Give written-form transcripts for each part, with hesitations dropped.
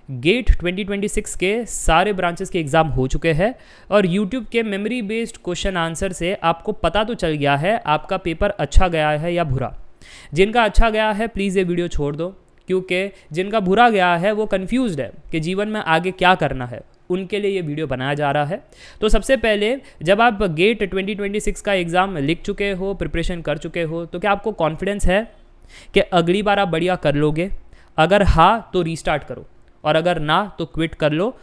Gate 2026 के सारे branches के एग्ज़ाम हो चुके हैं और यूट्यूब के मेमोरी बेस्ड क्वेश्चन आंसर से आपको पता तो चल गया है आपका पेपर अच्छा गया है या बुरा। जिनका अच्छा गया है प्लीज़ ये वीडियो छोड़ दो, क्योंकि जिनका बुरा गया है वो कन्फ्यूज़्ड है कि जीवन में आगे क्या करना है, उनके लिए ये वीडियो बनाया जा रहा है। तो सबसे पहले, जब आप गेट 2026 का एग्ज़ाम लिख चुके हो, प्रिपरेशन कर चुके हो, तो क्या आपको कॉन्फिडेंस है कि अगली बार आप बढ़िया कर लोगे? अगर हाँ तो रीस्टार्ट करो, और अगर ना तो क्विट कर लो।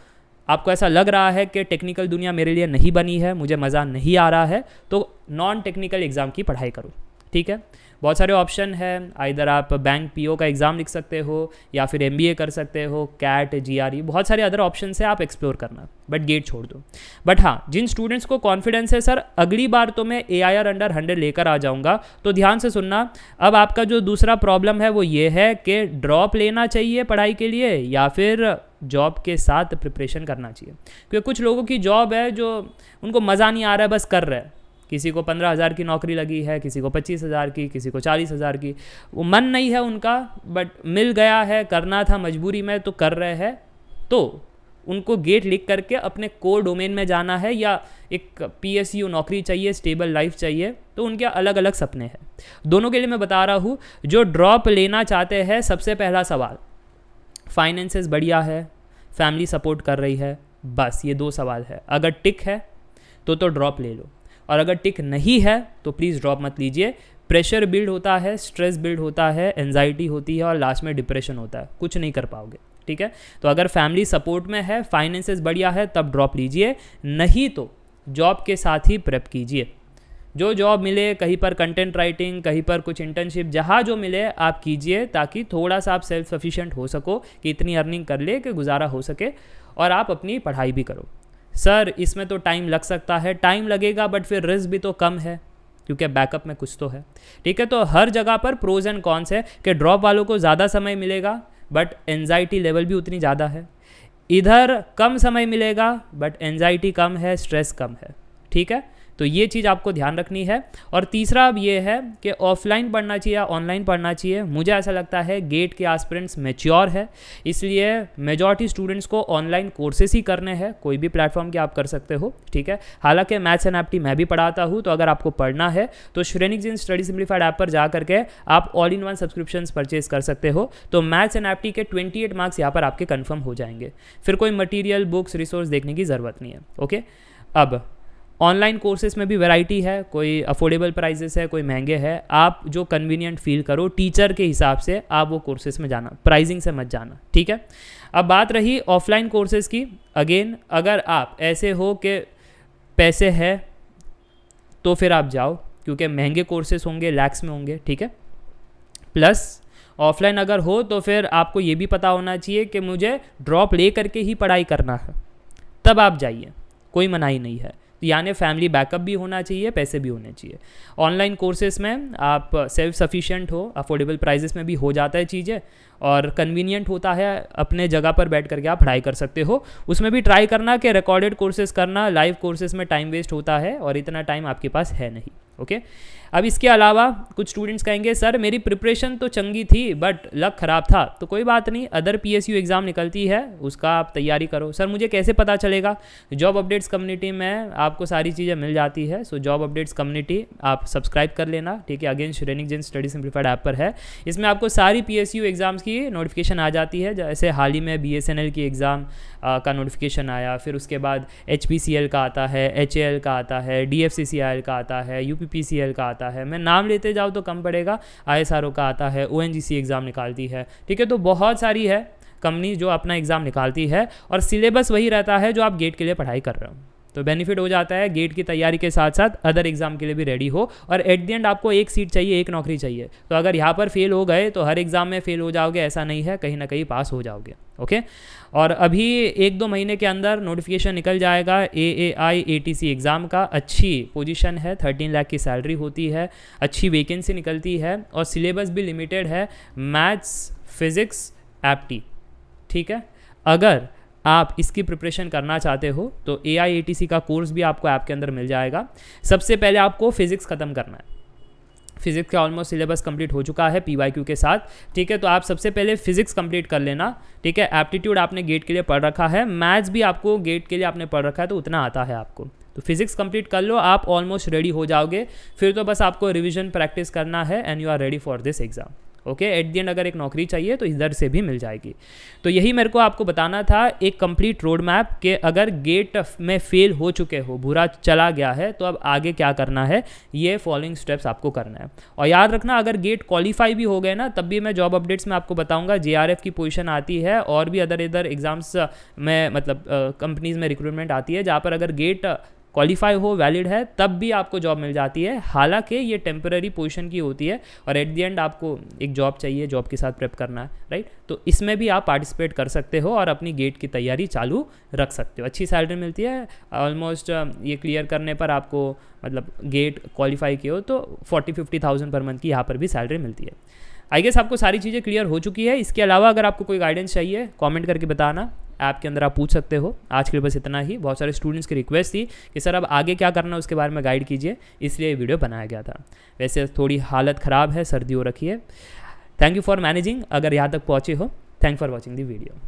आपको ऐसा लग रहा है कि टेक्निकल दुनिया मेरे लिए नहीं बनी है, मुझे मज़ा नहीं आ रहा है, तो नॉन टेक्निकल एग्ज़ाम की पढ़ाई करो। ठीक है, बहुत सारे ऑप्शन हैं। आइदर आप बैंक पीओ का एग्ज़ाम लिख सकते हो या फिर एमबीए कर सकते हो, कैट, जीआरई, बहुत सारे अदर ऑप्शन है, आप एक्सप्लोर करना, बट गेट छोड़ दो। बट हाँ, जिन स्टूडेंट्स को कॉन्फिडेंस है सर अगली बार तो मैं AIR अंडर 100 लेकर आ जाऊंगा, तो ध्यान से सुनना। अब आपका जो दूसरा प्रॉब्लम है वो ये है कि ड्रॉप लेना चाहिए पढ़ाई के लिए या फिर जॉब के साथ प्रिपरेशन करना चाहिए। क्योंकि कुछ लोगों की जॉब है जो उनको मज़ा नहीं आ रहा है, बस कर रहे हैं। किसी को 15,000 की नौकरी लगी है, किसी को 25,000 की, किसी को 40,000 की, वो मन नहीं है उनका, बट मिल गया है, करना था मजबूरी में तो कर रहे हैं। तो उनको गेट लिख करके अपने कोर डोमेन में जाना है या एक PSU नौकरी चाहिए, स्टेबल लाइफ चाहिए, तो उनके अलग अलग सपने हैं। दोनों के लिए मैं बता रहा हूँ, जो ड्रॉप लेना चाहते हैं, सबसे पहला सवाल, फाइनेंसेस बढ़िया है, फैमिली सपोर्ट कर रही है, बस ये 2 सवाल है। अगर टिक है तो ड्रॉप ले लो, और अगर टिक नहीं है तो प्लीज़ ड्रॉप मत लीजिए। प्रेशर बिल्ड होता है, स्ट्रेस बिल्ड होता है, एंजाइटी होती है और लास्ट में डिप्रेशन होता है, कुछ नहीं कर पाओगे। ठीक है, तो अगर फैमिली सपोर्ट में है, फाइनेंसेस बढ़िया है, तब ड्रॉप लीजिए, नहीं तो जॉब के साथ ही प्रेप कीजिए। जो जॉब मिले, कहीं पर कंटेंट राइटिंग, कहीं पर कुछ इंटर्नशिप, जहाँ जो मिले आप कीजिए, ताकि थोड़ा सा आप सेल्फ सफिशिएंट हो सको कि इतनी अर्निंग कर ले कि गुजारा हो सके और आप अपनी पढ़ाई भी करो। सर इसमें तो टाइम लग सकता है, टाइम लगेगा, बट फिर रिस्क भी तो कम है क्योंकि बैकअप में कुछ तो है। ठीक है, तो हर जगह पर प्रोज एंड कॉन्स है कि ड्रॉप वालों को ज़्यादा समय मिलेगा बट एंजाइटी लेवल भी उतनी ज़्यादा है, इधर कम समय मिलेगा बट एंजाइटी कम है, स्ट्रेस कम है। ठीक है, तो ये चीज़ आपको ध्यान रखनी है। और तीसरा अब ये है कि ऑफलाइन पढ़ना चाहिए या ऑनलाइन पढ़ना चाहिए। मुझे ऐसा लगता है गेट के एस्पिरेंट्स मैच्योर है, इसलिए मेजॉरिटी स्टूडेंट्स को ऑनलाइन कोर्सेस ही करने हैं, कोई भी प्लेटफॉर्म के आप कर सकते हो। ठीक है, हालांकि मैथ्स एंड एप्टी मैं भी पढ़ाता हूँ, तो अगर आपको पढ़ना है तो श्रेणिक जिन स्टडी सिंप्लीफाइड ऐप पर जा करके आप all in one subscription purchase कर सकते हो। तो मैथ्स एंड एप्टी के 28 मार्क्स यहाँ पर आपके कन्फर्म हो जाएंगे, फिर कोई मटीरियल, बुक्स, रिसोर्स देखने की ज़रूरत नहीं है। ओके, अब ऑनलाइन कोर्सेज में भी वैरायटी है, कोई अफोर्डेबल प्राइजेस है, कोई महंगे हैं। आप जो कन्वीनियंट फील करो टीचर के हिसाब से आप वो कोर्सेज में जाना, प्राइजिंग से मत जाना। ठीक है, अब बात रही ऑफलाइन कोर्सेज की। अगेन, अगर आप ऐसे हो कि पैसे है तो फिर आप जाओ, क्योंकि महंगे कोर्सेज होंगे, लैक्स में होंगे। ठीक है, प्लस ऑफलाइन अगर हो तो फिर आपको ये भी पता होना चाहिए कि मुझे ड्रॉप ले करके ही पढ़ाई करना है, तब आप जाइए, कोई मनाही नहीं है। यानी फैमिली बैकअप भी होना चाहिए, पैसे भी होने चाहिए। ऑनलाइन कोर्सेज में आप सेल्फ सफिशिएंट हो, अफोर्डेबल प्राइजेस में भी हो जाता है चीज़ें, और कन्वीनियंट होता है, अपने जगह पर बैठ करके आप पढ़ाई कर सकते हो। उसमें भी ट्राई करना कि रिकॉर्डेड कोर्सेज करना, लाइव कोर्सेज में टाइम वेस्ट होता है और इतना टाइम आपके पास है नहीं। ओके, अब इसके अलावा कुछ स्टूडेंट्स कहेंगे सर मेरी प्रिपरेशन तो चंगी थी बट लक ख़राब था, तो कोई बात नहीं, अदर PSU एग्ज़ाम निकलती है, उसका आप तैयारी करो। सर मुझे कैसे पता चलेगा? जॉब अपडेट्स कम्युनिटी में आपको सारी चीज़ें मिल जाती है। सो जॉब अपडेट्स कम्युनिटी आप सब्सक्राइब कर लेना। ठीक है, अगेन श्रेणिक जिन स्टडी सिंप्लीफाइड ऐप पर है, इसमें आपको सारी PSU एग्ज़ाम्स की नोटिफिकेशन आ जाती है। जैसे हाल ही में BSNL की एग्ज़ाम का नोटिफिकेशन आया, फिर उसके बाद HPCL का आता है, HAL का आता है, DFCCIL का आता है, UPPCL का आता है, मैं नाम लेते जाऊँ तो कम पड़ेगा, ISRO का आता है, ONGC एग्ज़ाम निकालती है। ठीक है, तो बहुत सारी है कंपनी जो अपना एग्ज़ाम निकालती है और सिलेबस वही रहता है जो आप गेट के लिए पढ़ाई कर रहे हो, तो बेनिफिट हो जाता है। गेट की तैयारी के साथ साथ अदर एग्जाम के लिए भी रेडी हो, और एट द एंड आपको एक सीट चाहिए, एक नौकरी चाहिए। तो अगर यहाँ पर फेल हो गए तो हर एग्ज़ाम में फेल हो जाओगे, ऐसा नहीं है, कहीं ना कहीं पास हो जाओगे। ओके, और अभी 1-2 महीने के अंदर नोटिफिकेशन निकल जाएगा AAI ATC एग्ज़ाम का। अच्छी पोजीशन है, 13 लाख की सैलरी होती है, अच्छी वैकेंसी निकलती है और सिलेबस भी लिमिटेड है, मैथ्स, फिज़िक्स, एप्टी। ठीक है, अगर आप इसकी प्रिपरेशन करना चाहते हो तो AIATC का कोर्स भी आपको ऐप के अंदर मिल जाएगा। सबसे पहले आपको फिज़िक्स ख़त्म करना है, फिजिक्स का ऑलमोस्ट सिलेबस कंप्लीट हो चुका है PYQ के साथ, ठीक है। तो आप सबसे पहले फिजिक्स कंप्लीट कर लेना, ठीक है। एप्टीट्यूड आपने गेट के लिए पढ़ रखा है, मैथ्स भी आपको गेट के लिए आपने पढ़ रखा है, तो उतना आता है आपको। तो फिजिक्स कंप्लीट कर लो, आप ऑलमोस्ट रेडी हो जाओगे। फिर तो बस आपको रिविजन प्रैक्टिस करना है and you are ready for this exam. Okay, at the end अगर एक नौकरी चाहिए तो इधर से भी मिल जाएगी। तो यही मेरे को आपको बताना था, एक कंप्लीट रोड मैप कि अगर गेट में फेल हो चुके हो, बुरा चला गया है, तो अब आगे क्या करना है, ये फॉलोइंग स्टेप्स आपको करना है। और याद रखना, अगर गेट क्वालिफाई भी हो गए ना, तब भी मैं जॉब अपडेट्स में आपको बताऊंगा, JRF की पोजीशन आती है और भी अदर इधर एग्जाम्स में, मतलब कंपनीज में रिक्रूटमेंट आती है, जहाँ पर अगर गेट क्वालिफाई हो, वैलिड है, तब भी आपको जॉब मिल जाती है। हालांकि ये टेम्पररी पोजीशन की होती है और एट द एंड आपको एक जॉब चाहिए, जॉब के साथ प्रेप करना है, राइट। तो इसमें भी आप पार्टिसिपेट कर सकते हो और अपनी गेट की तैयारी चालू रख सकते हो। अच्छी सैलरी मिलती है ऑलमोस्ट, ये क्लियर करने पर आपको, मतलब गेट क्वालिफाई किए हो तो 40-50,000 पर मंथ की यहाँ पर भी सैलरी मिलती है। आई गेस आपको सारी चीज़ें क्लियर हो चुकी है। इसके अलावा अगर आपको कोई गाइडेंस चाहिए, कमेंट करके बताना, ऐप के अंदर आप पूछ सकते हो। आज के लिए बस इतना ही। बहुत सारे स्टूडेंट्स की रिक्वेस्ट थी कि सर अब आगे क्या करना है उसके बारे में गाइड कीजिए, इसलिए ये वीडियो बनाया गया था। वैसे थोड़ी हालत ख़राब है, सर्दी हो रखी है। थैंक यू फॉर मैनेजिंग, अगर यहाँ तक पहुँचे हो। Thank for watching the video.